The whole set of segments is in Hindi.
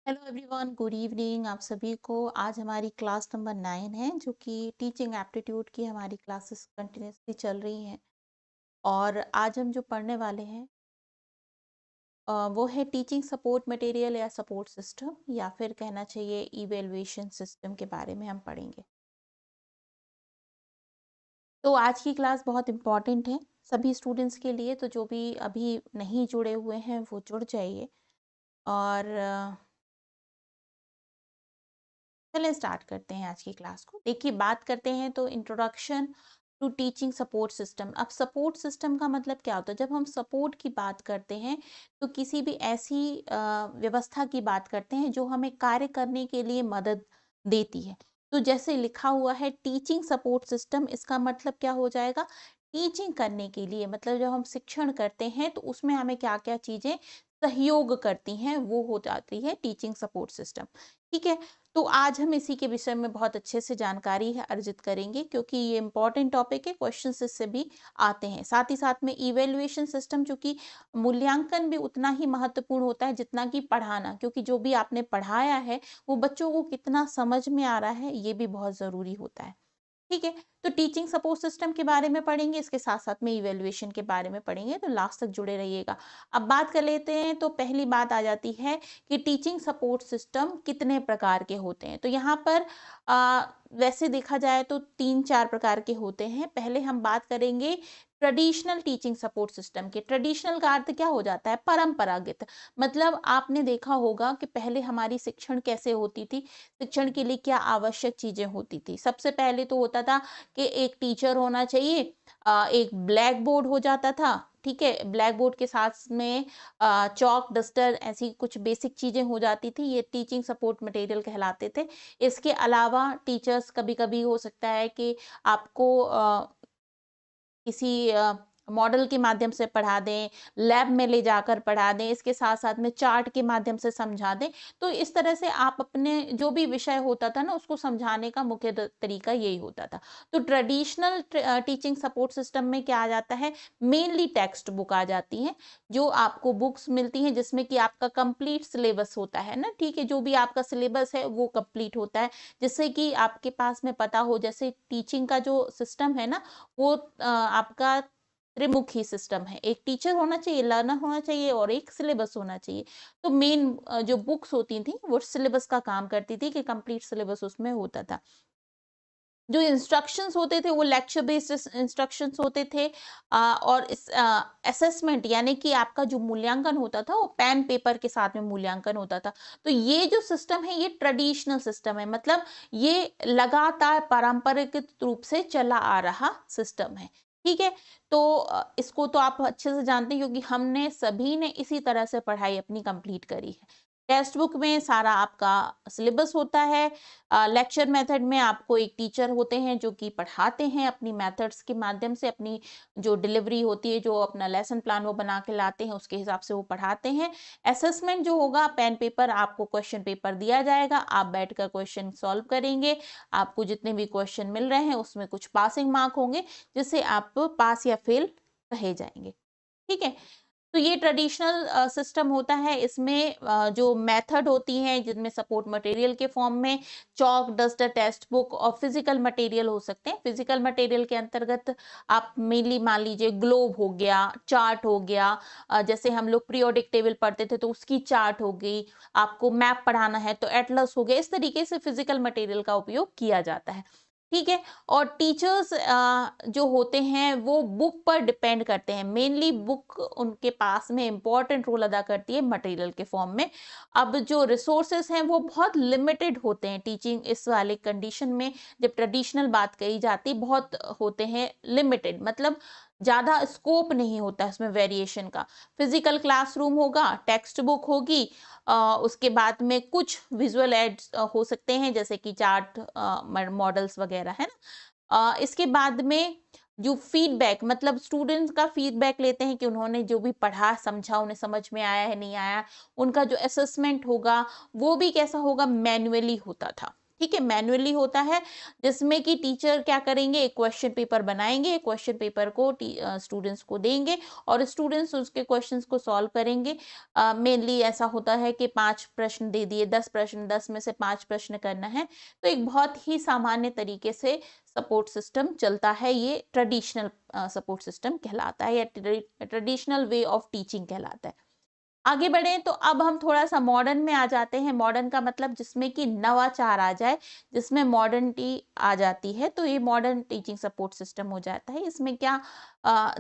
हेलो एवरीवन, गुड इवनिंग आप सभी को। आज हमारी क्लास नंबर 9 है, जो कि टीचिंग एप्टीट्यूड की हमारी क्लासेस कंटिन्यूसली चल रही हैं। और आज हम जो पढ़ने वाले हैं वो है टीचिंग सपोर्ट मटेरियल या सपोर्ट सिस्टम, या फिर कहना चाहिए इवेल्युएशन सिस्टम के बारे में हम पढ़ेंगे। तो आज की क्लास बहुत इम्पॉर्टेंट है सभी स्टूडेंट्स के लिए, तो जो भी अभी नहीं जुड़े हुए हैं वो जुड़ जाइए। और चलिए स्टार्ट करते हैं आज की क्लास को। देखिए, बात करते हैं तो introduction to teaching support system. अब सपोर्ट सिस्टम का मतलब क्या होता है? जब हम सपोर्ट की बात करते हैं तो किसी भी ऐसी व्यवस्था की बात करते हैं जो हमें कार्य करने के लिए मदद देती है। तो जैसे लिखा हुआ है टीचिंग सपोर्ट सिस्टम, इसका मतलब क्या हो जाएगा? टीचिंग करने के लिए, मतलब जब हम शिक्षण करते हैं तो उसमें हमें क्या क्या चीजें सहयोग करती हैं, वो हो जाती है टीचिंग सपोर्ट सिस्टम। ठीक है। तो आज हम इसी के विषय में बहुत अच्छे से जानकारी है अर्जित करेंगे, क्योंकि ये इम्पोर्टेंट टॉपिक है, क्वेश्चंस इससे भी आते हैं। साथ ही साथ में इवैल्यूएशन सिस्टम, चूंकि मूल्यांकन भी उतना ही महत्वपूर्ण होता है जितना कि पढ़ाना, क्योंकि जो भी आपने पढ़ाया है वो बच्चों को कितना समझ में आ रहा है, ये भी बहुत जरूरी होता है। ठीक है। तो टीचिंग सपोर्ट सिस्टम के बारे में पढ़ेंगे, इसके साथ साथ में इवैल्यूएशन के बारे में पढ़ेंगे, तो लास्ट तक जुड़े रहिएगा। अब बात कर लेते हैं, तो पहली बात आ जाती है कि टीचिंग सपोर्ट सिस्टम कितने प्रकार के होते हैं। तो यहाँ पर वैसे देखा जाए तो 3-4 प्रकार के होते हैं। पहले हम बात करेंगे ट्रेडिशनल टीचिंग सपोर्ट सिस्टम के। ट्रेडिशनल का अर्थ क्या हो जाता है? परंपरागत। मतलब आपने देखा होगा कि पहले हमारी शिक्षण कैसे होती थी, शिक्षण के लिए क्या आवश्यक चीजें होती थी। सबसे पहले तो होता था कि एक टीचर होना चाहिए, एक ब्लैक बोर्ड हो जाता था। ठीक है। ब्लैक बोर्ड के साथ में चौक डस्टर ऐसी कुछ बेसिक चीजें हो जाती थी, ये टीचिंग सपोर्ट मटेरियल कहलाते थे। इसके अलावा टीचर्स कभी कभी हो सकता है कि आपको किसी मॉडल के माध्यम से पढ़ा दें, लैब में ले जाकर पढ़ा दें, इसके साथ साथ में चार्ट के माध्यम से समझा दें। तो इस तरह से आप अपने जो भी विषय होता था ना, उसको समझाने का मुख्य तरीका यही होता था। तो ट्रेडिशनल टीचिंग सपोर्ट सिस्टम में क्या आ जाता है? मेनली टेक्स्ट बुक आ जाती है, जो आपको बुक्स मिलती हैं जिसमें कि आपका कंप्लीट सिलेबस होता है ना। ठीक है। जो भी आपका सिलेबस है वो कंप्लीट होता है, जिससे कि आपके पास में पता हो। जैसे टीचिंग का जो सिस्टम है ना, वो आपका त्रिमुखी सिस्टम है। एक टीचर होना चाहिए, लर्नर होना चाहिए, और एक सिलेबस होना चाहिए। तो मेन जो बुक्स होती थी वो सिलेबस का काम करती थी, कि कंप्लीट सिलेबस उसमें होता था। जो इंस्ट्रक्शंस होते थे वो लेक्चर बेस्ड इंस्ट्रक्शंस होते थे। और इस असेसमेंट यानी कि आपका जो मूल्यांकन होता था वो पेन पेपर के साथ में मूल्यांकन होता था। तो ये जो सिस्टम है ये ट्रेडिशनल सिस्टम है, मतलब ये लगातार पारंपरिक रूप से चला आ रहा सिस्टम है। ठीक है। तो इसको तो आप अच्छे से जानते हैं, क्योंकि हमने सभी ने इसी तरह से पढ़ाई अपनी कंप्लीट करी है। टेक्स्ट बुक में सारा आपका सिलेबस होता है। लेक्चर मेथड में आपको एक टीचर होते हैं जो कि पढ़ाते हैं अपनी मेथड्स के माध्यम से। अपनी जो डिलीवरी होती है, जो अपना लेसन प्लान वो बना के लाते हैं, उसके हिसाब से वो पढ़ाते हैं। असेसमेंट जो होगा, पेन पेपर, आपको क्वेश्चन पेपर दिया जाएगा, आप बैठकर क्वेश्चन सॉल्व करेंगे। आपको जितने भी क्वेश्चन मिल रहे हैं उसमें कुछ पासिंग मार्क होंगे, जिससे आप पास या फेल कहे जाएंगे। ठीक है। तो ये ट्रेडिशनल सिस्टम होता है। इसमें जो मेथड होती हैं, जिनमें सपोर्ट मटेरियल के फॉर्म में चॉक डस्टर टेक्स्ट बुक और फिजिकल मटेरियल हो सकते हैं। फिजिकल मटेरियल के अंतर्गत आप मेनली मान लीजिए ग्लोब हो गया, चार्ट हो गया। जैसे हम लोग पीरियोडिक टेबल पढ़ते थे तो उसकी चार्ट हो गई। आपको मैप पढ़ाना है तो एटलस हो गया। इस तरीके से फिजिकल मटेरियल का उपयोग किया जाता है। ठीक है। और टीचर्स जो होते हैं वो बुक पर डिपेंड करते हैं। मेनली बुक उनके पास में इंपॉर्टेंट रोल अदा करती है मटेरियल के फॉर्म में। अब जो रिसोर्सेस हैं वो बहुत लिमिटेड होते हैं टीचिंग इस वाले कंडीशन में। जब ट्रेडिशनल बात कही जाती, बहुत होते हैं लिमिटेड, मतलब ज्यादा स्कोप नहीं होता इसमें वेरिएशन का। फिजिकल क्लासरूम होगा, टेक्स्ट बुक होगी, उसके बाद में कुछ विजुअल एड्स हो सकते हैं, जैसे कि चार्ट, मॉडल्स वगैरह, है ना। इसके बाद में जो फीडबैक, मतलब स्टूडेंट्स का फीडबैक लेते हैं कि उन्होंने जो भी पढ़ा समझा, उन्हें समझ में आया है नहीं आया। उनका जो असेसमेंट होगा वो भी कैसा होगा? मैन्युअली होता था। ठीक है, मैन्युअली होता है, जिसमें कि टीचर क्या करेंगे, एक क्वेश्चन पेपर बनाएंगे, क्वेश्चन पेपर को स्टूडेंट्स को देंगे और स्टूडेंट्स उसके क्वेश्चंस को सॉल्व करेंगे। मेनली ऐसा होता है कि 5 प्रश्न दे दिए, 10 प्रश्न, 10 में से 5 प्रश्न करना है। तो एक बहुत ही सामान्य तरीके से सपोर्ट सिस्टम चलता है, ये ट्रेडिशनल सपोर्ट सिस्टम कहलाता है या ट्रेडिशनल वे ऑफ टीचिंग कहलाता है। आगे बढ़ें तो अब हम थोड़ा-सा मॉडर्न में आ जाते हैं। मॉडर्न का मतलब जिसमें कि नवाचार आ जाए, जिसमें मॉडर्निटी आ जाती है, तो ये मॉडर्न टीचिंग सपोर्ट सिस्टम हो जाता है। इसमें क्या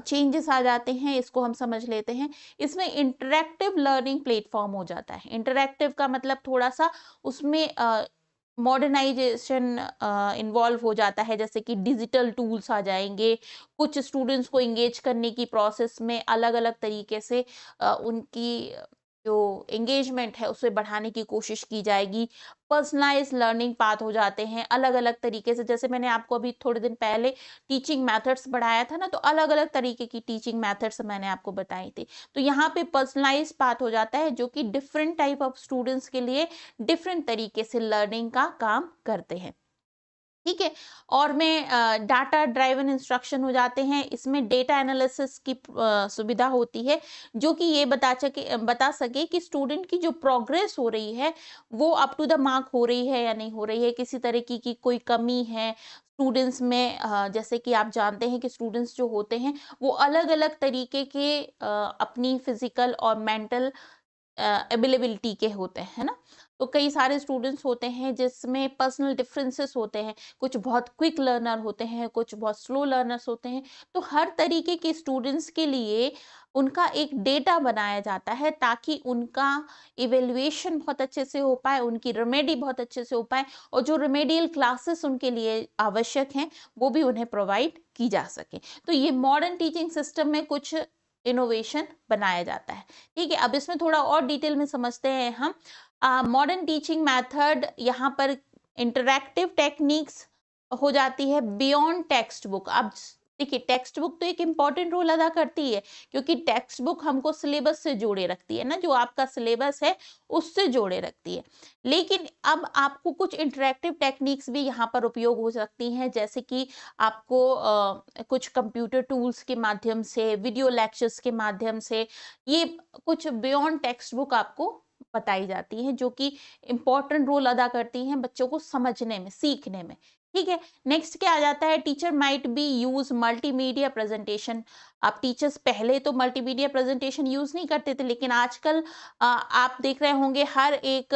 चेंजेस आ जाते हैं, इसको हम समझ लेते हैं। इसमें इंटरैक्टिव लर्निंग प्लेटफ़ॉर्म हो जाता है। इंटरैक्टिव का मतलब थोड़ा-सा उसमें मॉडर्नाइज़ेशन इन्वॉल्व हो जाता है, जैसे कि डिजिटल टूल्स आ जाएँगे, कुछ स्टूडेंट्स को एंगेज करने की प्रोसेस में अलग-अलग तरीके से उनकी जो एंगेजमेंट है उसे बढ़ाने की कोशिश की जाएगी। पर्सनलाइज्ड लर्निंग पाथ हो जाते हैं अलग-अलग तरीके से, जैसे मैंने आपको अभी थोड़े दिन पहले टीचिंग मेथड्स बढ़ाया था ना, तो अलग-अलग तरीके की टीचिंग मेथड्स मैंने आपको बताई थी। तो यहाँ पे पर्सनलाइज्ड पाथ हो जाता है, जो कि डिफरेंट टाइप ऑफ स्टूडेंट्स के लिए डिफरेंट तरीके से लर्निंग का काम करते हैं। ठीक है, और में डाटा ड्राइवन इंस्ट्रक्शन हो जाते हैं। इसमें डेटा एनालिसिस की सुविधा होती है, जो कि ये बता सके कि स्टूडेंट की जो प्रोग्रेस हो रही है वो अप टू द मार्क हो रही है या नहीं हो रही है, किसी तरीके की कोई कमी है स्टूडेंट्स में। जैसे कि आप जानते हैं कि स्टूडेंट्स जो होते हैं वो अलग अलग तरीके के अपनी फिजिकल और मेंटल अवेलेबिलिटी के होते हैं, है ना। तो कई सारे स्टूडेंट्स होते हैं जिसमें पर्सनल डिफरेंसेस होते हैं, कुछ बहुत क्विक लर्नर होते हैं, कुछ बहुत स्लो लर्नर्स होते हैं। तो हर तरीके के स्टूडेंट्स के लिए उनका एक डेटा बनाया जाता है, ताकि उनका इवेल्युएशन बहुत अच्छे से हो पाए, उनकी रेमेडी बहुत अच्छे से हो पाए, और जो रेमेडियल क्लासेस उनके लिए आवश्यक हैं वो भी उन्हें प्रोवाइड की जा सके। तो ये मॉडर्न टीचिंग सिस्टम में कुछ इनोवेशन बनाया जाता है। ठीक है, अब इसमें थोड़ा और डिटेल में समझते हैं हम। मॉडर्न टीचिंग मेथड यहाँ पर इंटरैक्टिव टेक्निक्स हो जाती है बियॉन्ड टेक्स्ट बुक। अब देखिए, टेक्स्ट बुक तो एक इम्पॉर्टेंट रोल अदा करती है, क्योंकि टेक्स्ट बुक हमको सिलेबस से जोड़े रखती है ना, जो आपका सिलेबस है उससे जोड़े रखती है। लेकिन अब आपको कुछ इंटरैक्टिव टेक्निक्स भी यहाँ पर उपयोग हो सकती हैं, जैसे कि आपको कुछ कंप्यूटर टूल्स के माध्यम से, वीडियो लेक्चर्स के माध्यम से, ये कुछ बियॉन्ड टेक्स्ट बुक आपको बताई जाती हैं, जो कि इम्पोर्टेंट रोल अदा करती हैं बच्चों को समझने में, सीखने में। ठीक है, नेक्स्ट क्या आ जाता है, teacher might be use multimedia presentation. आप टीचर्स पहले तो मल्टीमीडिया प्रेजेंटेशन यूज नहीं करते थे, लेकिन आजकल आप देख रहे होंगे हर एक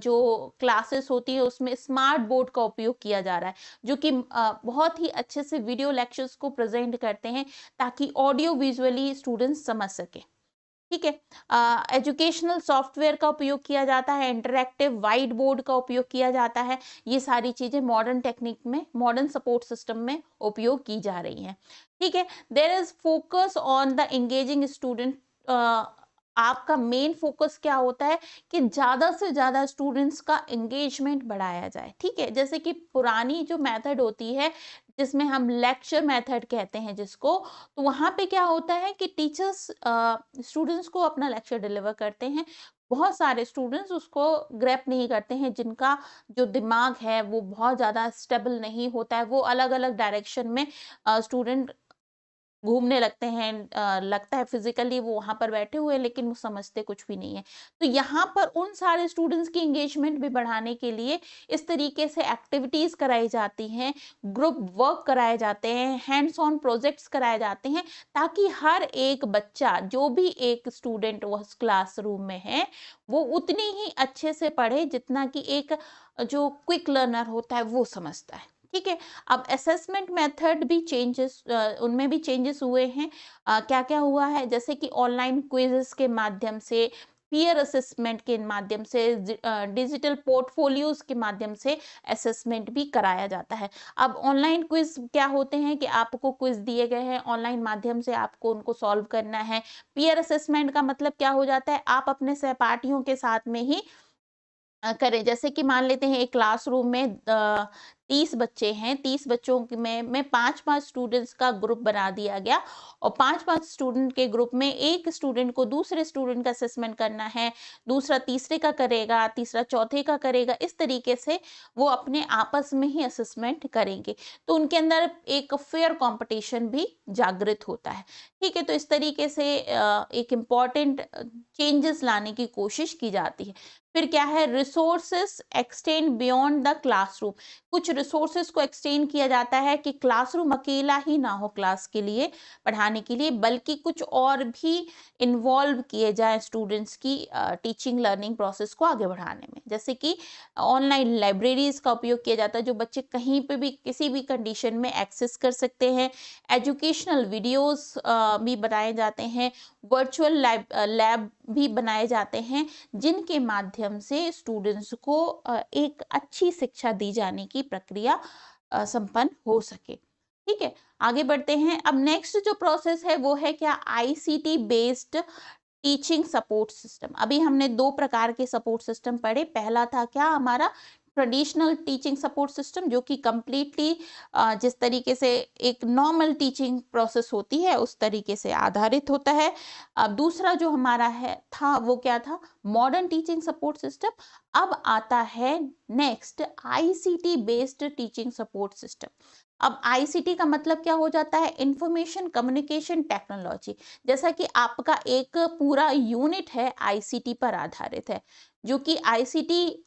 जो क्लासेस होती है उसमें स्मार्ट बोर्ड का उपयोग किया जा रहा है, जो कि बहुत ही अच्छे से वीडियो लेक्चर्स को प्रेजेंट करते हैं, ताकि ऑडियो विजुअली स्टूडेंट्स समझ सके। ठीक है, एजुकेशनल सॉफ्टवेयर का उपयोग किया जाता है, इंटरैक्टिव वाइट बोर्ड का उपयोग किया जाता है। ये सारी चीजें मॉडर्न टेक्निक में, मॉडर्न सपोर्ट सिस्टम में उपयोग की जा रही हैं। ठीक है, there is focus on the engaging student. आपका मेन फोकस क्या होता है कि ज्यादा से ज्यादा स्टूडेंट्स का एंगेजमेंट बढ़ाया जाए। ठीक है, जैसे कि पुरानी जो मेथड होती है, जिसमें हम लेक्चर मेथड कहते हैं जिसको, तो वहां पे क्या होता है कि टीचर्स स्टूडेंट्स को अपना लेक्चर डिलीवर करते हैं। बहुत सारे स्टूडेंट्स उसको ग्रैप नहीं करते हैं, जिनका जो दिमाग है वो बहुत ज़्यादा स्टेबल नहीं होता है, वो अलग अलग डायरेक्शन में स्टूडेंट घूमने लगते हैं। लगता है फिजिकली वो वहां पर बैठे हुए हैं, लेकिन वो समझते कुछ भी नहीं है। तो यहाँ पर उन सारे स्टूडेंट्स की एंगेजमेंट भी बढ़ाने के लिए इस तरीके से एक्टिविटीज कराई जाती हैं, ग्रुप वर्क कराए जाते हैं, हैंड्स ऑन प्रोजेक्ट्स कराए जाते हैं, ताकि हर एक बच्चा, जो भी एक स्टूडेंट उस क्लासरूम में है, वो उतनी ही अच्छे से पढ़े जितना कि एक जो क्विक लर्नर होता है वो समझता है। ठीक है, अब असेसमेंट मेथड भी चेंजेस, उनमें भी चेंजेस हुए हैं। क्या क्या हुआ है, जैसे कि ऑनलाइन क्विजेस के माध्यम से, पीयर असेसमेंट के माध्यम से, डिजिटल पोर्टफोलियोज के माध्यम से असेसमेंट भी कराया जाता है। अब ऑनलाइन क्विज क्या होते हैं कि आपको क्विज दिए गए हैं, ऑनलाइन माध्यम से आपको उनको सॉल्व करना है। पीयर असेसमेंट का मतलब क्या हो जाता है, आप अपने सहपाठियों के साथ में ही करें। जैसे कि मान लेते हैं एक क्लासरूम में 30 बच्चे हैं, 30 बच्चों में 5-5 स्टूडेंट्स का ग्रुप बना दिया गया और 5-5 स्टूडेंट के ग्रुप में एक स्टूडेंट को दूसरे स्टूडेंट का असेसमेंट करना है, दूसरा तीसरे का करेगा, तीसरा चौथे का करेगा। इस तरीके से वो अपने आपस में ही असेसमेंट करेंगे, तो उनके अंदर एक फेयर कंपटीशन भी जागृत होता है। ठीक है, तो इस तरीके से एक इम्पॉर्टेंट चेंजेस लाने की कोशिश की जाती है। फिर क्या है, resources extend beyond the classroom. कुछ रिसोर्सेस को एक्सटेंड किया जाता है कि क्लासरूम अकेला ही ना हो क्लास के लिए, पढ़ाने के लिए, बल्कि कुछ और भी इन्वॉल्व किए जाए स्टूडेंट्स की टीचिंग लर्निंग प्रोसेस को आगे बढ़ाने में। जैसे कि ऑनलाइन लाइब्रेरीज का उपयोग किया जाता है, जो बच्चे कहीं पे भी किसी भी कंडीशन में एक्सेस कर सकते हैं। एजुकेशनल वीडियोस भी बनाए जाते हैं, वर्चुअल लैब भी बनाए जाते हैं, जिनके माध्यम से स्टूडेंट्स को एक अच्छी शिक्षा दी जाने की प्रक्रिया संपन्न हो सके। ठीक है, आगे बढ़ते हैं। अब नेक्स्ट जो प्रोसेस है वो है क्या, ICT based teaching support system. अभी हमने 2 प्रकार के सपोर्ट सिस्टम पढ़े। पहला था क्या, हमारा ट्रेडिशनल टीचिंग सपोर्ट सिस्टम, जो कि कंप्लीटली जिस तरीके से एक नॉर्मल टीचिंग प्रोसेस होती है उस तरीके से आधारित होता है। अब दूसरा जो हमारा है था वो क्या था, मॉडर्न टीचिंग सपोर्ट सिस्टम। अब आता है next ICT based teaching support system. अब आईसीटी का मतलब क्या हो जाता है, इंफॉर्मेशन कम्युनिकेशन टेक्नोलॉजी। जैसा कि आपका एक पूरा यूनिट है आईसीटी पर आधारित है, जो कि आईसीटी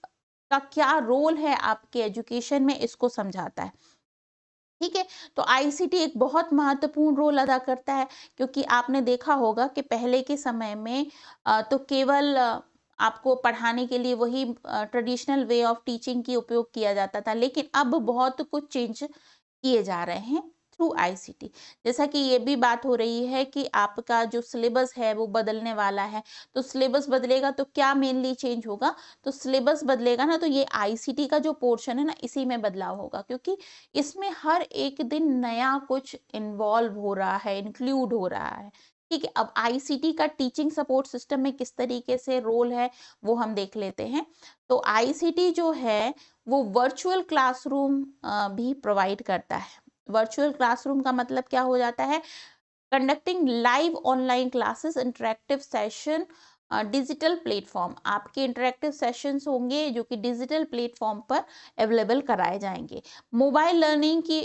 का क्या रोल है आपके एजुकेशन में, इसको समझाता है। ठीक है, तो आईसीटी एक बहुत महत्वपूर्ण रोल अदा करता है, क्योंकि आपने देखा होगा कि पहले के समय में तो केवल आपको पढ़ाने के लिए वही ट्रेडिशनल वे ऑफ टीचिंग की उपयोग किया जाता था, लेकिन अब बहुत कुछ चेंज किए जा रहे हैं थ्रू आईसीटी। जैसा कि ये भी बात हो रही है कि आपका जो सिलेबस है वो बदलने वाला है, तो सिलेबस बदलेगा तो क्या मेनली चेंज होगा, तो सिलेबस बदलेगा ना, तो ये आईसीटी का जो पोर्शन है ना, इसी में बदलाव होगा, क्योंकि इसमें हर एक दिन नया कुछ इन्वॉल्व हो रहा है, इंक्लूड हो रहा है। ठीक है, अब आईसीटी का टीचिंग सपोर्ट सिस्टम में किस तरीके से रोल है वो हम देख लेते हैं। तो आईसीटी जो है वो वर्चुअल क्लासरूम भी प्रोवाइड करता है। वर्चुअल क्लासरूम का मतलब क्या हो जाता है, conducting live online classes, interactive session, digital platform. आपके इंटरेक्टिव सेशंस होंगे जो कि डिजिटल प्लेटफॉर्म पर अवेलेबल कराए जाएंगे। मोबाइल लर्निंग की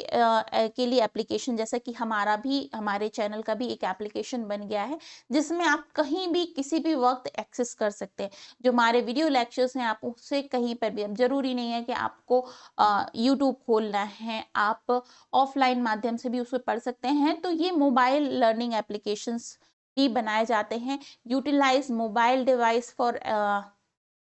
के लिए एप्लीकेशन, जैसा कि हमारे चैनल का भी एक एप्लीकेशन बन गया है, जिसमें आप कहीं भी किसी भी वक्त एक्सेस कर सकते हैं। जो हमारे वीडियो लेक्चर्स हैं, आप उससे कहीं पर भी, अब जरूरी नहीं है कि आपको यूट्यूब खोलना है, आप ऑफलाइन माध्यम से भी उसको पढ़ सकते हैं। तो ये मोबाइल लर्निंग एप्लीकेशंस भी बनाए जाते हैं। Utilise mobile device for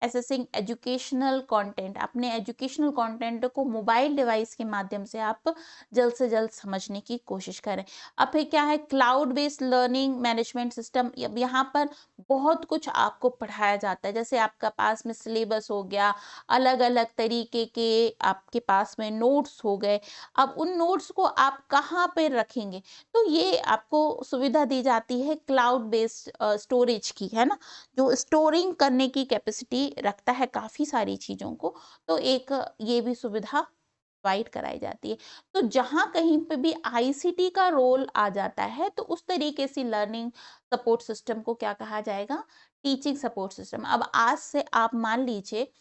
assessing educational content. अपने एजुकेशनल कंटेंट को मोबाइल डिवाइस के माध्यम से आप जल्द से जल्द समझने की कोशिश करें। अब फिर क्या है, cloud based learning management system. अब यहाँ पर बहुत कुछ आपको पढ़ाया जाता है, जैसे आपका पास में सिलेबस हो गया, अलग अलग तरीके के आपके पास में नोट्स हो गए। अब उन नोट्स को आप कहाँ पे रखेंगे, तो ये आपको सुविधा दी जाती है क्लाउड बेस्ड स्टोरेज की, है ना, जो स्टोरिंग करने की कैपेसिटी रखता है काफ़ी सारी चीज़ों को। तो एक ये भी सुविधा प्रोवाइड कराई जाती है। तो जहाँ कहीं पे भी आईसीटी का रोल आ जाता है, तो उस तरीके से लर्निंग सपोर्ट सिस्टम को क्या कहा जाएगा, टीचिंग सपोर्ट सिस्टम। अब आज से आप मान लीजिए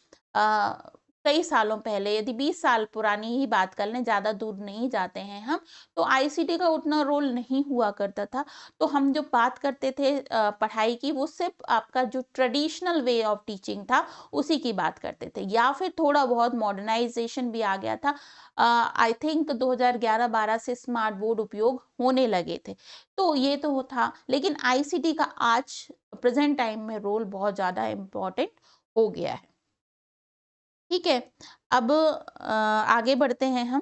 कई सालों पहले, यदि 20 साल पुरानी ही बात कर लें, ज़्यादा दूर नहीं जाते हैं हम, तो आईसीटी का उतना रोल नहीं हुआ करता था। तो हम जो बात करते थे पढ़ाई की, वो सिर्फ आपका जो ट्रेडिशनल वे ऑफ टीचिंग था उसी की बात करते थे, या फिर थोड़ा बहुत मॉडर्नाइजेशन भी आ गया था। आई थिंक 2011-12 से स्मार्ट बोर्ड उपयोग होने लगे थे। तो ये तो था, लेकिन आईसीटी का आज प्रेजेंट टाइम में रोल बहुत ज़्यादा इम्पोर्टेंट हो गया है। ठीक है, अब आगे बढ़ते हैं हम।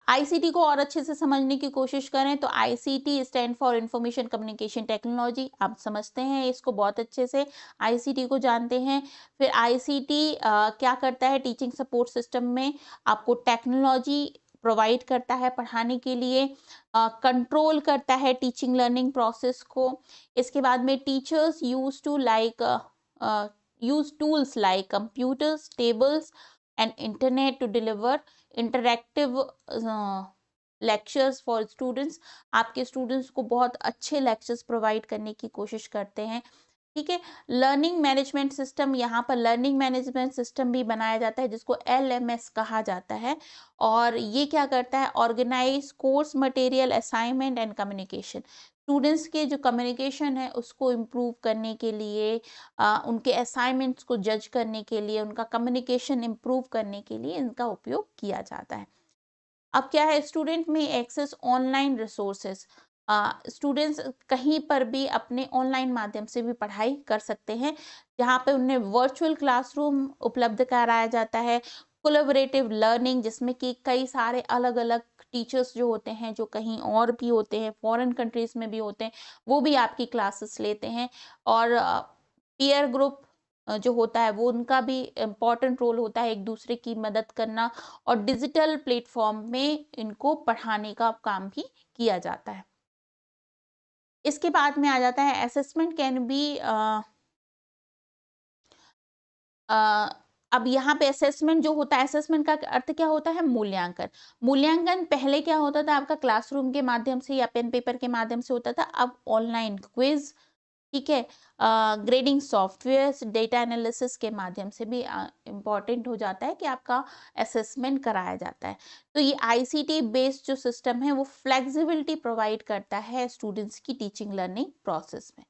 आईसीटी को और अच्छे से समझने की कोशिश करें तो ICT stand for information communication technology, आप समझते हैं इसको बहुत अच्छे से, आईसीटी को जानते हैं। फिर आईसीटी क्या करता है टीचिंग सपोर्ट सिस्टम में, आपको टेक्नोलॉजी प्रोवाइड करता है पढ़ाने के लिए, कंट्रोल करता है टीचिंग लर्निंग प्रोसेस को। इसके बाद में teachers use tools like computers, tables, and internet to deliver interactive lectures for students. आपके स्टूडेंट्स को बहुत अच्छे लेक्चर्स प्रोवाइड करने की कोशिश करते हैं। ठीक है, लर्निंग मैनेजमेंट सिस्टम, यहाँ पर लर्निंग मैनेजमेंट सिस्टम भी बनाया जाता है जिसको LMS कहा जाता है। और ये क्या करता है, organise course material assignment and communication. Students के जो कम्युनिकेशन है उसको इम्प्रूव करने के लिए, उनके असाइनमेंट्स को जज करने के लिए, उनका कम्युनिकेशन इम्प्रूव करने के लिए इनका उपयोग किया जाता है। अब क्या है, स्टूडेंट में एक्सेस ऑनलाइन रिसोर्सेस। स्टूडेंट्स कहीं पर भी अपने ऑनलाइन माध्यम से भी पढ़ाई कर सकते हैं, जहाँ पे उन्हें वर्चुअल क्लासरूम उपलब्ध कराया जाता है। कोलैबोरेटिव लर्निंग, जिसमें कि कई सारे अलग अलग टीचर्स जो होते हैं, जो कहीं और भी होते हैं, फॉरेन कंट्रीज में भी होते हैं, वो भी आपकी क्लासेस लेते हैं। और पीयर ग्रुप जो होता है वो उनका भी इम्पॉर्टेंट रोल होता है, एक दूसरे की मदद करना, और डिजिटल प्लेटफॉर्म में इनको पढ़ाने का काम भी किया जाता है। इसके बाद में आ जाता है असेसमेंट कैन बी अब यहाँ पे असेसमेंट जो होता है, असेसमेंट का अर्थ क्या होता है, मूल्यांकन। मूल्यांकन पहले क्या होता था, आपका क्लासरूम के माध्यम से या पेन पेपर के माध्यम से होता था, अब ऑनलाइन क्विज, ठीक है, ग्रेडिंग सॉफ्टवेयर, डेटा एनालिसिस के माध्यम से भी इम्पॉर्टेंट हो जाता है कि आपका असेसमेंट कराया जाता है। तो ये ICT बेस्ड जो सिस्टम है वो फ्लेक्सिबिलिटी प्रोवाइड करता है स्टूडेंट्स की टीचिंग लर्निंग प्रोसेस में।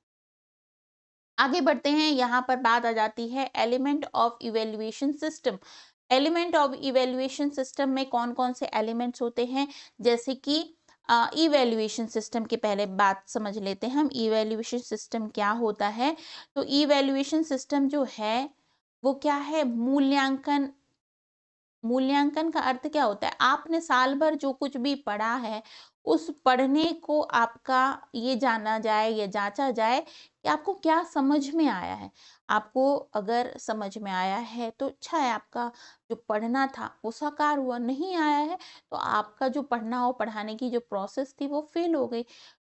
आगे बढ़ते हैं, यहाँ पर बात आ जाती है element of evaluation system. Element of evaluation system में कौन कौन से एलिमेंट्स होते हैं, जैसे कि इवेल्युएशन सिस्टम की पहले बात समझ लेते हैं हम, इवेल्युएशन सिस्टम क्या होता है। तो इवेल्युएशन सिस्टम जो है वो क्या है, मूल्यांकन। मूल्यांकन का अर्थ क्या होता है, आपने साल भर जो कुछ भी पढ़ा है उस पढ़ने को आपका ये जाना जाए, ये जांचा जाए कि आपको क्या समझ में आया है। आपको अगर समझ में आया है तो अच्छा है, आपका जो पढ़ना था वो साकार हुआ, नहीं आया है तो आपका जो पढ़ना और पढ़ाने की जो प्रोसेस थी वो फेल हो गई।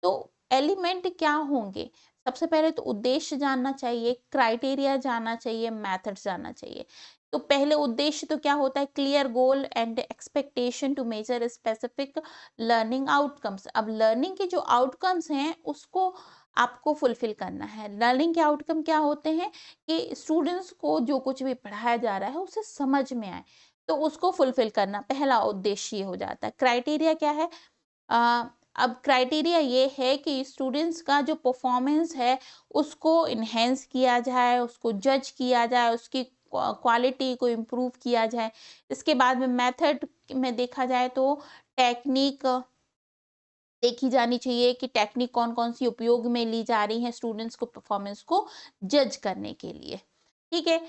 तो एलिमेंट क्या होंगे, सबसे पहले तो उद्देश्य जानना चाहिए, क्राइटेरिया जानना चाहिए, मेथड्स जानना चाहिए। तो पहले उद्देश्य तो क्या होता है, clear goal and expectation to measure specific learning outcomes. अब लर्निंग के जो आउटकम्स हैं उसको आपको फुलफिल करना है। लर्निंग के आउटकम क्या होते हैं कि स्टूडेंट्स को जो कुछ भी पढ़ाया जा रहा है उसे समझ में आए, तो उसको फुलफिल करना पहला उद्देश्य ये हो जाता है। क्राइटेरिया क्या है, अब क्राइटेरिया ये है कि स्टूडेंट्स का जो परफॉर्मेंस है उसको इन्हेंस किया जाए, उसको जज किया जाए, उसकी क्वालिटी को इम्प्रूव किया जाए। इसके बाद में मेथड में देखा जाए तो टेक्निक देखी जानी चाहिए कि टेक्निक कौन कौन सी उपयोग में ली जा रही है स्टूडेंट्स को परफॉर्मेंस को जज करने के लिए। ठीक है,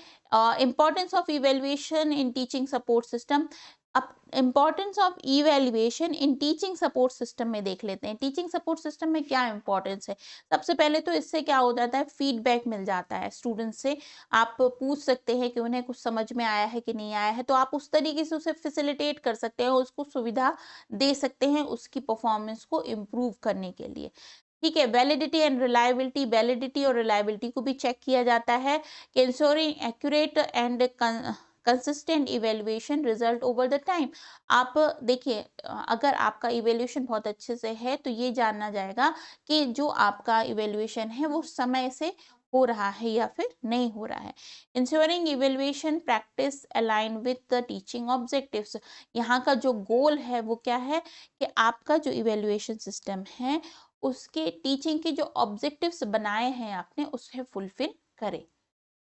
importance of evaluation in teaching support system. अब importance of evaluation in teaching support system में देख लेते हैं। टीचिंग सपोर्ट सिस्टम में क्या इंपॉर्टेंस है, सबसे पहले तो इससे क्या हो जाता है, फीडबैक मिल जाता है स्टूडेंट से। आप पूछ सकते हैं कि उन्हें कुछ समझ में आया है कि नहीं आया है, तो आप उस तरीके से उसे फैसिलिटेट कर सकते हैं, उसको सुविधा दे सकते हैं उसकी परफॉर्मेंस को इम्प्रूव करने के लिए। ठीक है, वैलिडिटी एंड रिलायबिलिटी, वैलिडिटी और रिलायबिलिटी को भी चेक किया जाता है कि ensuring accurate and consistent evaluation result over the time. आप देखिए, अगर आपका इवेल्युएशन बहुत अच्छे से है तो ये जानना जाएगा कि जो आपका इवेल्युएशन है वो समय से हो रहा है या फिर नहीं हो रहा है। Ensuring evaluation practice align with the teaching objectives. यहाँ का जो गोल है वो क्या है कि आपका जो इवेल्युएशन सिस्टम है उसके टीचिंग के जो ऑब्जेक्टिव्स बनाए हैं आपने उसे फुलफिल करे।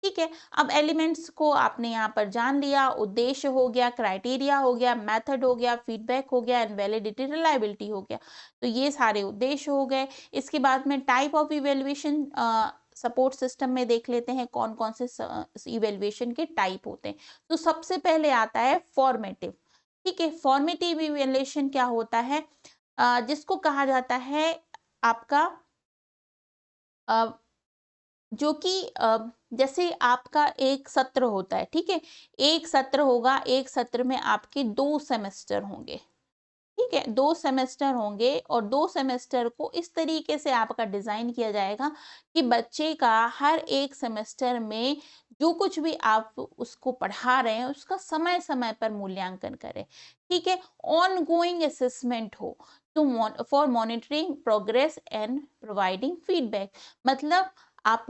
ठीक है, अब एलिमेंट्स को आपने यहाँ पर जान लिया, उद्देश्य हो गया, क्राइटेरिया हो गया, मेथड हो गया, फीडबैक हो गया, एंड वैलिडिटी रिलायबिलिटी हो गया। तो ये सारे उद्देश्य हो गए। इसके बाद में type of evaluation support system में देख लेते हैं कौन कौन से इवेल्युएशन के टाइप होते हैं। तो सबसे पहले आता है फॉर्मेटिव। ठीक है, फॉर्मेटिव इवेल्युएशन क्या होता है, जिसको कहा जाता है आपका जो कि जैसे आपका एक सत्र होता है, ठीक है, एक सत्र होगा, एक सत्र में आपके 2 सेमेस्टर होंगे। ठीक है, 2 सेमेस्टर होंगे और 2 सेमेस्टर को इस तरीके से आपका डिजाइन किया जाएगा कि बच्चे का हर एक सेमेस्टर में जो कुछ भी आप उसको पढ़ा रहे हैं उसका समय समय पर मूल्यांकन करें, ठीक है। ऑन गोइंग असेसमेंट हो तो for monitoring progress and providing feedback, मतलब आप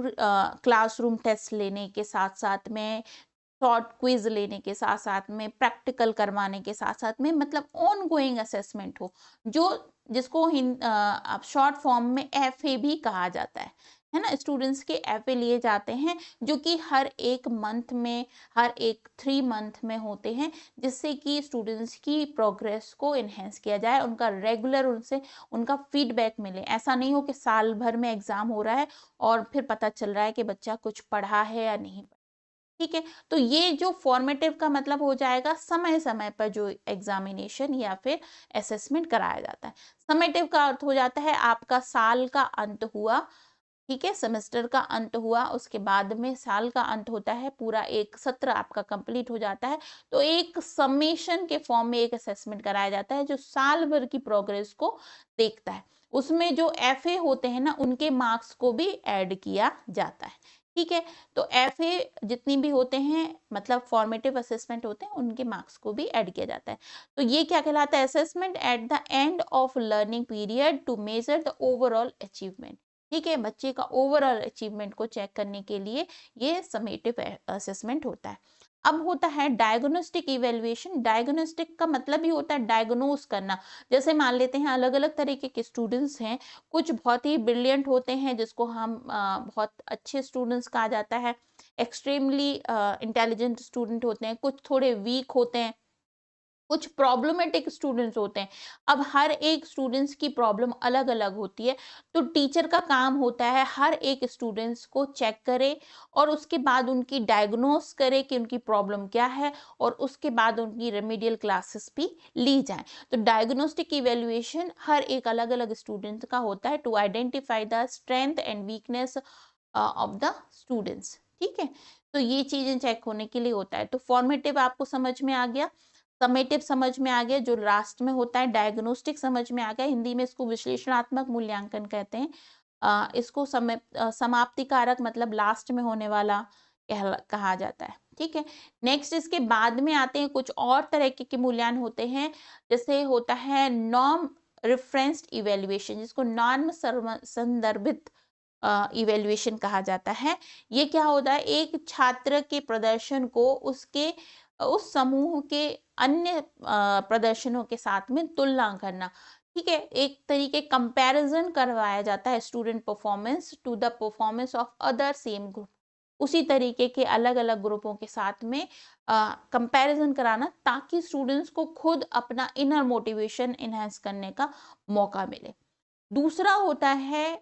क्लासरूम टेस्ट लेने के साथ साथ में, शॉर्ट क्विज लेने के साथ साथ में, प्रैक्टिकल करवाने के साथ साथ में, मतलब ऑन गोइंग असेसमेंट हो, जो जिसको आप शॉर्ट फॉर्म में एफए भी कहा जाता है ना। स्टूडेंट्स के एफए लिए जाते हैं जो कि हर एक मंथ में, हर एक 3 मंथ में होते हैं, जिससे कि स्टूडेंट्स की प्रोग्रेस को इन्हेंस किया जाए, उनका रेगुलर उनसे उनका फीडबैक मिले। ऐसा नहीं हो कि साल भर में एग्जाम हो रहा है और फिर पता चल रहा है कि बच्चा कुछ पढ़ा है या नहीं, ठीक है। तो ये जो फॉर्मेटिव का मतलब हो जाएगा समय समय पर जो एग्जामिनेशन या फिर असेसमेंट कराया जाता है। समेटिव का अर्थ हो जाता है आपका साल का अंत हुआ, ठीक है, सेमेस्टर का अंत हुआ, उसके बाद में साल का अंत होता है, पूरा एक सत्र आपका कंप्लीट हो जाता है, तो एक समेशन के फॉर्म में एक असेसमेंट कराया जाता है जो साल भर की प्रोग्रेस को देखता है। उसमें जो एफए होते हैं ना, उनके मार्क्स को भी ऐड किया जाता है, ठीक है। तो एफए जितनी भी होते हैं, मतलब फॉर्मेटिव असेसमेंट होते हैं, उनके मार्क्स को भी ऐड किया जाता है। तो ये क्या कहलाता है? Assessment at the end of learning period to measure the overall achievement, ठीक है। बच्चे का ओवरऑल अचीवमेंट को चेक करने के लिए ये समेटिव असेसमेंट होता है। अब होता है डायग्नोस्टिक इवेल्युएशन। डायग्नोस्टिक का मतलब ही होता है डायग्नोस करना। जैसे मान लेते हैं अलग अलग तरीके के स्टूडेंट्स हैं, कुछ बहुत ही ब्रिलियंट होते हैं जिसको हम बहुत अच्छे स्टूडेंट्स कहा जाता है, एक्सट्रीमली इंटेलिजेंट स्टूडेंट होते हैं, कुछ थोड़े वीक होते हैं, कुछ प्रॉब्लमेटिक स्टूडेंट्स होते हैं। अब हर एक स्टूडेंट्स की प्रॉब्लम अलग अलग होती है, तो टीचर का काम होता है हर एक स्टूडेंट्स को चेक करे और उसके बाद उनकी डायग्नोस करे कि उनकी प्रॉब्लम क्या है, और उसके बाद उनकी रेमेडियल क्लासेस भी ली जाए। तो डायग्नोस्टिक इवेल्युएशन हर एक अलग अलग स्टूडेंट का होता है to identify the strength and weakness of the students, ठीक है। तो ये चीजें चेक होने के लिए होता है। तो फॉर्मेटिव आपको समझ में आ गया, समेटिव समझ में आ गया, जो लास्ट में होता है डायग्नोस्टिक समझ में आ गया, हिंदी में इसको विश्लेषणात्मक मूल्यांकन कहते हैं। इसको समाप्ति कारक मतलब लास्ट में होने वाला कहा जाता है, ठीक है। नेक्स्ट इसके बाद में आते हैं कुछ और तरह के मूल्यांकन होते हैं, जैसे होता है नॉर्म रेफरेंस्ड इवेल्युएशन, जिसको नॉर्म संदर्भित इवेल्युएशन कहा जाता है। ये क्या होता है? एक छात्र के प्रदर्शन को उसके उस समूह के अन्य प्रदर्शनों के साथ में तुलना करना, ठीक है। एक तरीके कंपैरिजन करवाया जाता है student performance to the performance of other same group, उसी तरीके के अलग अलग ग्रुपों के साथ में कंपैरिजन कराना, ताकि स्टूडेंट्स को खुद अपना इनर मोटिवेशन इनहेंस करने का मौका मिले। दूसरा होता है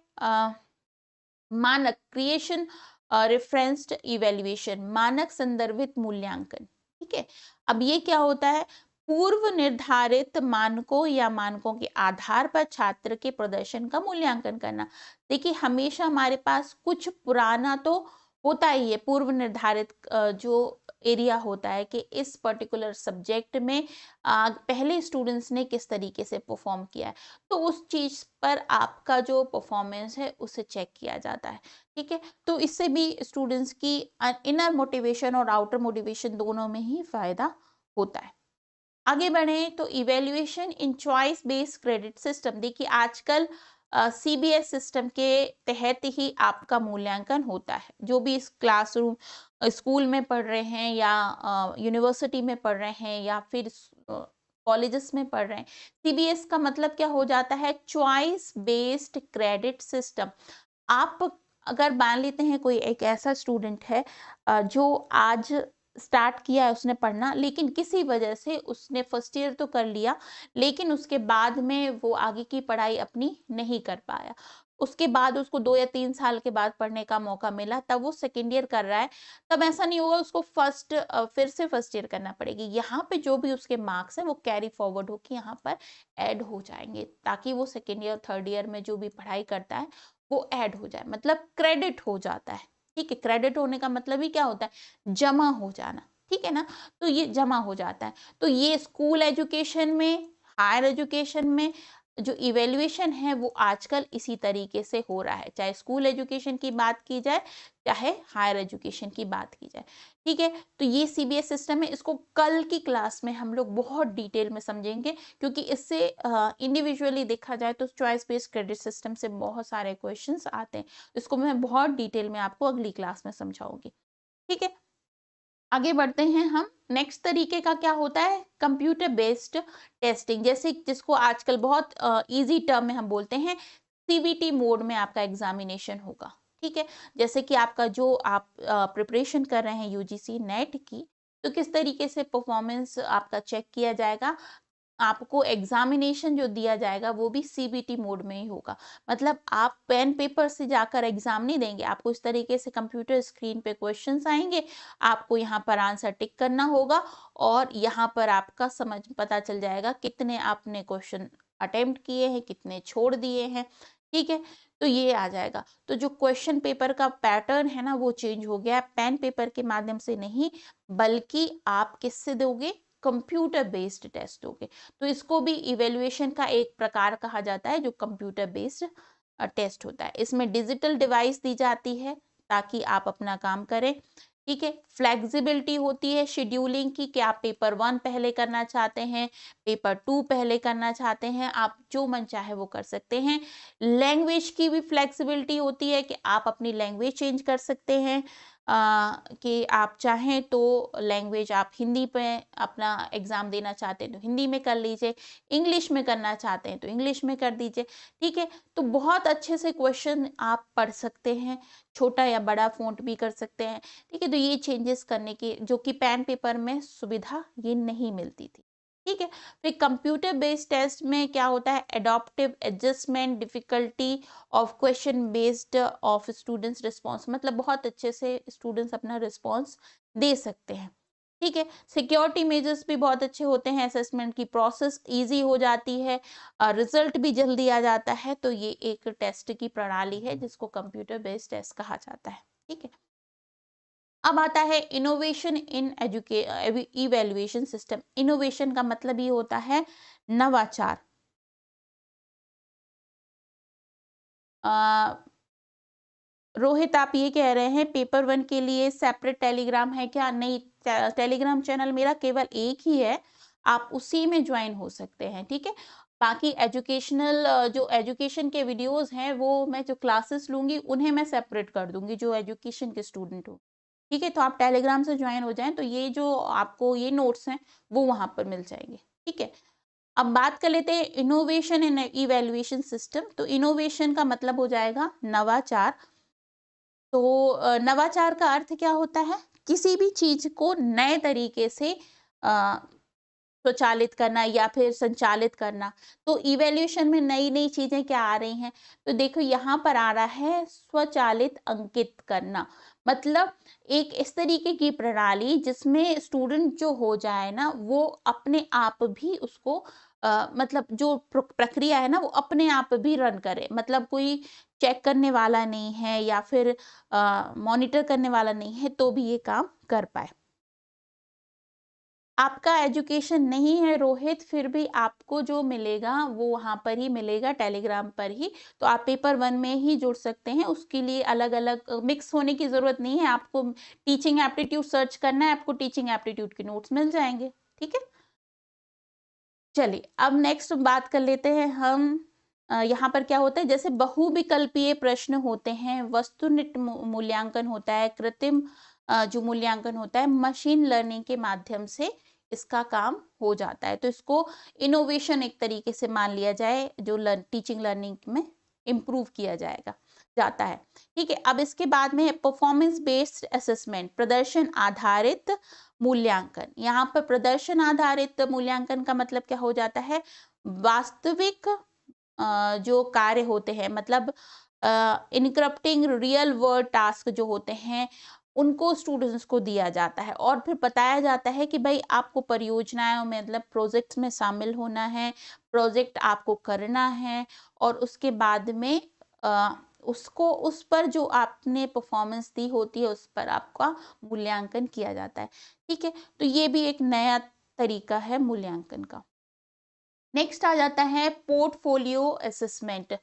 मानक क्रिएशन रेफरेंस्ड इवेल्युएशन, मानक संदर्भित मूल्यांकन, ठीक है। अब ये क्या होता है? पूर्व निर्धारित मानकों या मानकों के आधार पर छात्र के प्रदर्शन का मूल्यांकन करना। देखिए हमेशा हमारे पास कुछ पुराना तो होता ही है, पूर्व निर्धारित जो एरिया होता है कि इस पर्टिकुलर सब्जेक्ट में पहले स्टूडेंट्स ने किस तरीके से परफॉर्म किया है, तो उस चीज पर आपका जो परफॉर्मेंस है उसे चेक किया जाता है, ठीक है। तो इससे भी स्टूडेंट्स की इनर मोटिवेशन और आउटर मोटिवेशन दोनों में ही फायदा होता है। आगे बढ़े तो इवेल्युएशन इन चॉइस बेस्ड क्रेडिट सिस्टम। देखिए आजकल सीबीएस सिस्टम के तहत ही आपका मूल्यांकन होता है, जो भी इस क्लासरूम स्कूल में पढ़ रहे हैं या यूनिवर्सिटी में पढ़ रहे हैं या फिर कॉलेजेस में पढ़ रहे हैं। सीबीएस का मतलब क्या हो जाता है? Choice based credit system. आप अगर मान लेते हैं कोई एक ऐसा स्टूडेंट है जो आज स्टार्ट किया है उसने पढ़ना, लेकिन किसी वजह से उसने फर्स्ट ईयर तो कर लिया, लेकिन उसके बाद में वो आगे की पढ़ाई अपनी नहीं कर पाया। उसके बाद उसको 2 या 3 साल के बाद पढ़ने का मौका मिला, तब वो सेकेंड ईयर कर रहा है, तब ऐसा नहीं होगा उसको फिर से फर्स्ट ईयर करना पड़ेगी। यहाँ पे जो भी उसके मार्क्स है वो कैरी फॉरवर्ड होकर यहाँ पर ऐड हो जाएंगे, ताकि वो सेकेंड ईयर थर्ड ईयर में जो भी पढ़ाई करता है वो ऐड हो जाए, मतलब क्रेडिट हो जाता है, ठीक है। क्रेडिट होने का मतलब ही क्या होता है? जमा हो जाना, ठीक है ना। तो ये जमा हो जाता है। तो ये स्कूल एजुकेशन में, हायर एजुकेशन में जो इवैल्यूएशन है वो आजकल इसी तरीके से हो रहा है, चाहे स्कूल एजुकेशन की बात की जाए, चाहे हायर एजुकेशन की बात की जाए। ठीक है, तो ये सीबीएस सिस्टम है, इसको कल की क्लास में हम लोग बहुत डिटेल में समझेंगे, क्योंकि इससे इंडिविजुअली देखा जाए तो चॉइस बेस्ड क्रेडिट सिस्टम से बहुत सारे क्वेश्चंस आते हैं। इसको मैं बहुत डिटेल में आपको अगली क्लास में समझाऊंगी। ठीक है, आगे बढ़ते हैं हम। नेक्स्ट तरीके का क्या होता है, कंप्यूटर बेस्ड टेस्टिंग, जैसे जिसको आजकल बहुत इजी टर्म में हम बोलते हैं, सीबीटी मोड में आपका एग्जामिनेशन होगा। ठीक है, जैसे कि आपका जो आप प्रिपरेशन कर रहे हैं यूजीसी नेट की, तो किस तरीके से परफॉर्मेंस आपका चेक किया जाएगा, आपको एग्जामिनेशन जो दिया जाएगा वो भी सीबीटी मोड में ही होगा। मतलब आप पेन पेपर से जाकर एग्जाम नहीं देंगे, आपको इस तरीके से कंप्यूटर स्क्रीन पे क्वेश्चंस आएंगे, आपको यहाँ पर आंसर टिक करना होगा और यहाँ पर आपका समझ पता चल जाएगा कितने आपने क्वेश्चन अटेम्प्ट किए हैं, कितने छोड़ दिए हैं। ठीक है, तो ये आ जाएगा। तो जो क्वेश्चन पेपर का पैटर्न है ना वो चेंज हो गया, पेन पेपर के माध्यम से नहीं, बल्कि आप किससे दोगे, कंप्यूटर बेस्ड टेस्ट दोगे। तो इसको भी इवेल्युएशन का एक प्रकार कहा जाता है, जो कंप्यूटर बेस्ड टेस्ट होता है। इसमें डिजिटल डिवाइस दी जाती है ताकि आप अपना काम करें। ठीक है, फ्लेक्सिबिलिटी होती है शेड्यूलिंग की, कि आप पेपर 1 पहले करना चाहते हैं, पेपर 2 पहले करना चाहते हैं, आप जो मन चाहे वो कर सकते हैं। लैंग्वेज की भी फ्लेक्सिबिलिटी होती है कि आप अपनी लैंग्वेज चेंज कर सकते हैं, कि आप चाहें तो लैंग्वेज आप हिंदी पे अपना एग्जाम देना चाहते हैं तो हिंदी में कर लीजिए, इंग्लिश में करना चाहते हैं तो इंग्लिश में कर दीजिए। ठीक है, तो बहुत अच्छे से क्वेश्चन आप पढ़ सकते हैं, छोटा या बड़ा फ़ॉन्ट भी कर सकते हैं। ठीक है, तो ये चेंजेस करने की जो कि पेन पेपर में सुविधा ये नहीं मिलती थी। ठीक है, फिर कंप्यूटर बेस्ड टेस्ट में क्या होता है, adaptive adjustment difficulty of question based of students response, मतलब बहुत अच्छे से स्टूडेंट्स अपना रिस्पॉन्स दे सकते हैं। ठीक है, सिक्योरिटी मेजर्स भी बहुत अच्छे होते हैं, असेसमेंट की प्रोसेस इजी हो जाती है, रिजल्ट भी जल्दी आ जाता है। तो ये एक टेस्ट की प्रणाली है जिसको कंप्यूटर बेस्ड टेस्ट कहा जाता है। ठीक है, अब आता है innovation in evaluation system. Innovation का मतलब ये होता है नवाचार। रोहित आप ये कह रहे हैं पेपर 1 के लिए सेपरेट टेलीग्राम है क्या? नहीं, टेलीग्राम चैनल मेरा केवल एक ही है, आप उसी में ज्वाइन हो सकते हैं। ठीक है, बाकी एजुकेशनल जो एजुकेशन के वीडियोस हैं वो मैं जो क्लासेस लूंगी उन्हें मैं सेपरेट कर दूंगी, जो एजुकेशन के स्टूडेंट हो। ठीक है, तो आप टेलीग्राम से ज्वाइन हो जाएं तो ये जो आपको ये नोट्स हैं वो वहां पर मिल जाएंगे। ठीक है, अब बात कर लेते हैं इनोवेशन इन इवैल्यूएशन सिस्टम। तो इनोवेशन का मतलब हो जाएगा नवाचार। तो नवाचार का अर्थ क्या होता है, किसी भी चीज को नए तरीके से अ, स्वचालित करना या फिर संचालित करना। तो इवैल्यूएशन में नई नई चीजें क्या आ रही हैं, तो देखो यहाँ पर आ रहा है स्वचालित अंकित करना। मतलब एक इस तरीके की प्रणाली जिसमें स्टूडेंट जो हो जाए ना वो अपने आप भी उसको मतलब जो प्रक्रिया है ना वो अपने आप भी रन करे, मतलब कोई चेक करने वाला नहीं है या फिर मॉनिटर करने वाला नहीं है तो भी ये काम कर पाए। आपका एजुकेशन नहीं है रोहित, फिर भी आपको जो मिलेगा वो वहां पर ही मिलेगा, टेलीग्राम पर ही। तो आप पेपर 1 में ही जुड़ सकते हैं, उसके लिए अलग अलग मिक्स होने की जरूरत नहीं है। आपको टीचिंग एप्टीट्यूड सर्च करना है, आपको टीचिंग एप्टीट्यूड के नोट्स मिल जाएंगे। ठीक है, चलिए अब नेक्स्ट बात कर लेते हैं हम। यहाँ पर क्या होता है, जैसे बहुविकल्पीय प्रश्न होते हैं, वस्तुनिष्ठ मूल्यांकन होता है, कृत्रिम जो मूल्यांकन होता है, मशीन लर्निंग के माध्यम से इसका काम हो जाता है। तो इसको इनोवेशन एक तरीके से मान लिया जाए, जो टीचिंग लर्निंग में इम्प्रूव किया जाएगा जाता है। ठीक है, अब इसके बाद में परफॉर्मेंस बेस्ड असेसमेंट, प्रदर्शन आधारित मूल्यांकन। यहाँ पर प्रदर्शन आधारित मूल्यांकन का मतलब क्या हो जाता है, वास्तविक जो कार्य होते हैं, मतलब इनक्रप्टिंग रियल वर्ल्ड टास्क जो होते हैं उनको स्टूडेंट्स को दिया जाता है और फिर बताया जाता है कि भाई आपको परियोजनाओं में मतलब प्रोजेक्ट्स में शामिल होना है, प्रोजेक्ट आपको करना है और उसके बाद में उसको उस पर जो आपने परफॉर्मेंस दी होती है उस पर आपका मूल्यांकन किया जाता है। ठीक है, तो ये भी एक नया तरीका है मूल्यांकन का। नेक्स्ट आ जाता है पोर्टफोलियो असेसमेंट।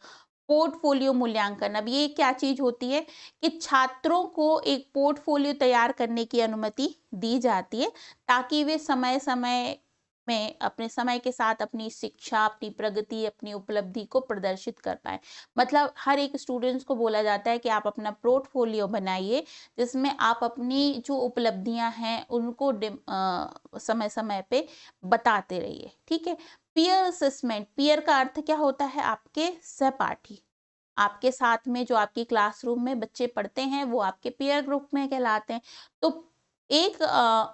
पोर्टफोलियो मूल्यांकन। अब ये क्या चीज होती है कि छात्रों को एक पोर्टफोलियो तैयार करने की अनुमति दी जाती है, ताकि वे समय समय में अपने समय के साथ अपनी शिक्षा, अपनी प्रगति, अपनी उपलब्धि को प्रदर्शित कर पाए। मतलब हर एक स्टूडेंट्स को बोला जाता है कि आप अपना पोर्टफोलियो बनाइए, जिसमें आप अपनी जो उपलब्धियां हैं उनको समय समय पे बताते रहिए। ठीक है। Peer assessment. पीयर का अर्थ क्या होता है? आपके सहपाठी, आपके साथ में जो आपकी क्लासरूम में बच्चे पढ़ते हैं वो आपके पीयर ग्रुप में कहलाते हैं। तो एक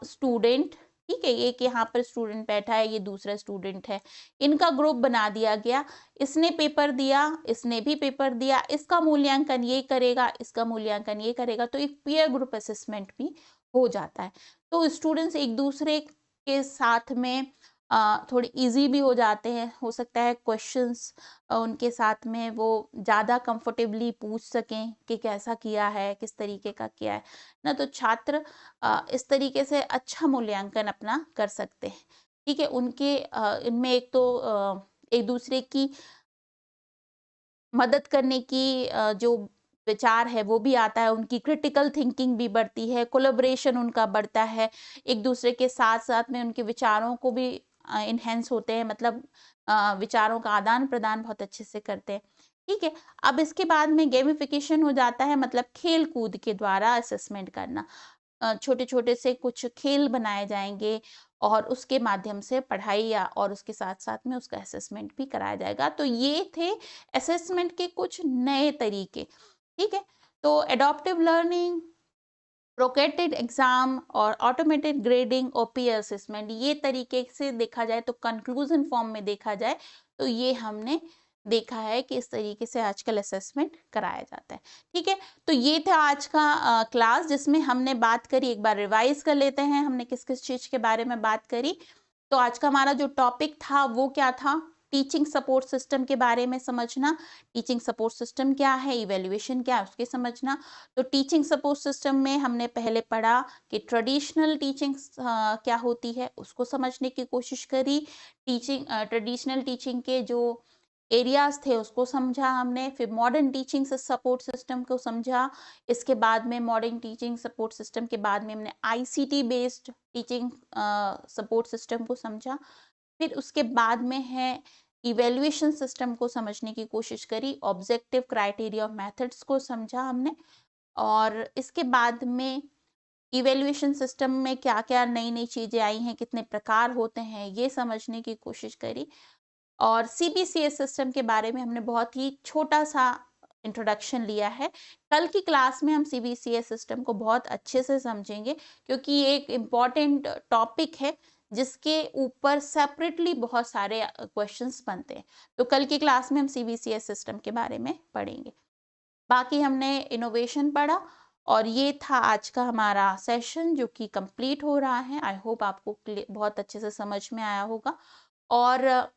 स्टूडेंट, ठीक है, एक यहाँ पर स्टूडेंट बैठा है, ये दूसरा स्टूडेंट है, इनका ग्रुप बना दिया गया, इसने पेपर दिया, इसने भी पेपर दिया, इसका मूल्यांकन ये करेगा, इसका मूल्यांकन ये करेगा, तो एक पीयर ग्रुप असेसमेंट भी हो जाता है। तो स्टूडेंट्स एक दूसरे के साथ में थोड़ी इजी भी हो जाते हैं। हो सकता है क्वेश्चंस उनके साथ में वो ज़्यादा कंफर्टेबली पूछ सकें कि कैसा किया है, किस तरीके का किया है ना। तो छात्र इस तरीके से अच्छा मूल्यांकन अपना कर सकते हैं। ठीक है। उनके इनमें एक तो एक दूसरे की मदद करने की जो विचार है वो भी आता है, उनकी क्रिटिकल थिंकिंग भी बढ़ती है, कोलैबोरेशन उनका बढ़ता है, एक दूसरे के साथ साथ में उनके विचारों को भी इनहेंस होते हैं, मतलब विचारों का आदान प्रदान बहुत अच्छे से करते हैं। ठीक है। अब इसके बाद में गेमिफिकेशन हो जाता है, मतलब खेल कूद के द्वारा असेसमेंट करना। छोटे छोटे से कुछ खेल बनाए जाएंगे और उसके माध्यम से पढ़ाई या और उसके साथ साथ में उसका असेसमेंट भी कराया जाएगा। तो ये थे असेसमेंट के कुछ नए तरीके। ठीक है। तो एडॉप्टिव लर्निंग, प्रोकेटेड एग्जाम और ऑटोमेटेड ग्रेडिंग और पीयर असेसमेंट, ये तरीके से देखा जाए तो कंक्लूजन फॉर्म में देखा जाए तो ये हमने देखा है कि इस तरीके से आजकल असेसमेंट कराया जाता है। ठीक है। तो ये था आज का क्लास, जिसमें हमने बात करी, एक बार रिवाइज कर लेते हैं हमने किस किस चीज के बारे में बात करी। तो आज का हमारा जो टॉपिक था वो क्या था? टीचिंग सपोर्ट सिस्टम के बारे में समझना। टीचिंग सपोर्ट सिस्टम क्या है, इवैल्यूएशन क्या है, उसके समझना। तो टीचिंग सपोर्ट सिस्टम में हमने पहले पढ़ा कि ट्रेडिशनल टीचिंग क्या होती है, उसको समझने की कोशिश करी। टीचिंग ट्रेडिशनल टीचिंग के जो एरियाज थे उसको समझा हमने, फिर मॉडर्न टीचिंग सपोर्ट सिस्टम को समझा। इसके बाद में मॉडर्न टीचिंग सपोर्ट सिस्टम के बाद में हमने ICT based teaching support system को समझा। फिर उसके बाद में है इवेल्युएशन सिस्टम को समझने की कोशिश करी, ऑब्जेक्टिव क्राइटेरिया और मेथड्स को समझा हमने। और इसके बाद में इवेल्युएशन सिस्टम में क्या क्या नई नई चीजें आई हैं, कितने प्रकार होते हैं, ये समझने की कोशिश करी। और सीबीसीएस सिस्टम के बारे में हमने बहुत ही छोटा सा इंट्रोडक्शन लिया है। कल की क्लास में हम सीबीसीएस सिस्टम को बहुत अच्छे से समझेंगे, क्योंकि ये एक इम्पॉर्टेंट टॉपिक है जिसके ऊपर सेपरेटली बहुत सारे क्वेश्चंस बनते हैं। तो कल की क्लास में हम सीबीसीएस सिस्टम के बारे में पढ़ेंगे। बाकी हमने इनोवेशन पढ़ा और ये था आज का हमारा सेशन जो कि कंप्लीट हो रहा है। आई होप आपको बहुत अच्छे से समझ में आया होगा। और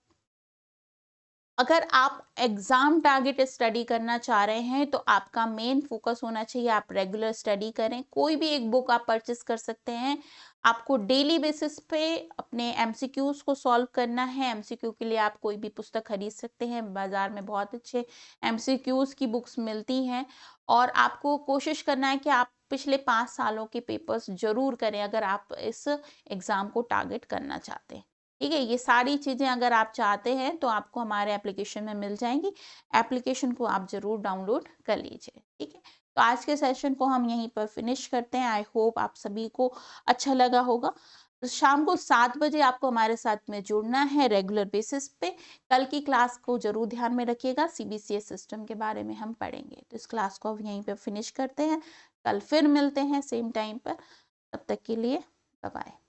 अगर आप एग्जाम टारगेट स्टडी करना चाह रहे हैं तो आपका मेन फोकस होना चाहिए, आप रेगुलर स्टडी करें। कोई भी एक बुक आप परचेस कर सकते हैं। आपको डेली बेसिस पे अपने एमसीक्यूज को सॉल्व करना है। एमसीक्यू के लिए आप कोई भी पुस्तक खरीद सकते हैं, बाजार में बहुत अच्छे एमसीक्यूज की बुक्स मिलती हैं। और आपको कोशिश करना है कि आप पिछले 5 सालों के पेपर्स जरूर करें अगर आप इस एग्जाम को टारगेट करना चाहते हैं। ठीक है। ये सारी चीजें अगर आप चाहते हैं तो आपको हमारे एप्लीकेशन में मिल जाएंगी। एप्लीकेशन को आप जरूर डाउनलोड कर लीजिए। ठीक है। तो आज के सेशन को हम यहीं पर फिनिश करते हैं। आई होप आप सभी को अच्छा लगा होगा। तो शाम को 7 बजे आपको हमारे साथ में जुड़ना है रेगुलर बेसिस पे। कल की क्लास को जरूर ध्यान में रखिएगा, सीबीसीएस सिस्टम के बारे में हम पढ़ेंगे। तो इस क्लास को हम यहीं पर फिनिश करते हैं। कल फिर मिलते हैं सेम टाइम पर। तब तक के लिए बाय बाय।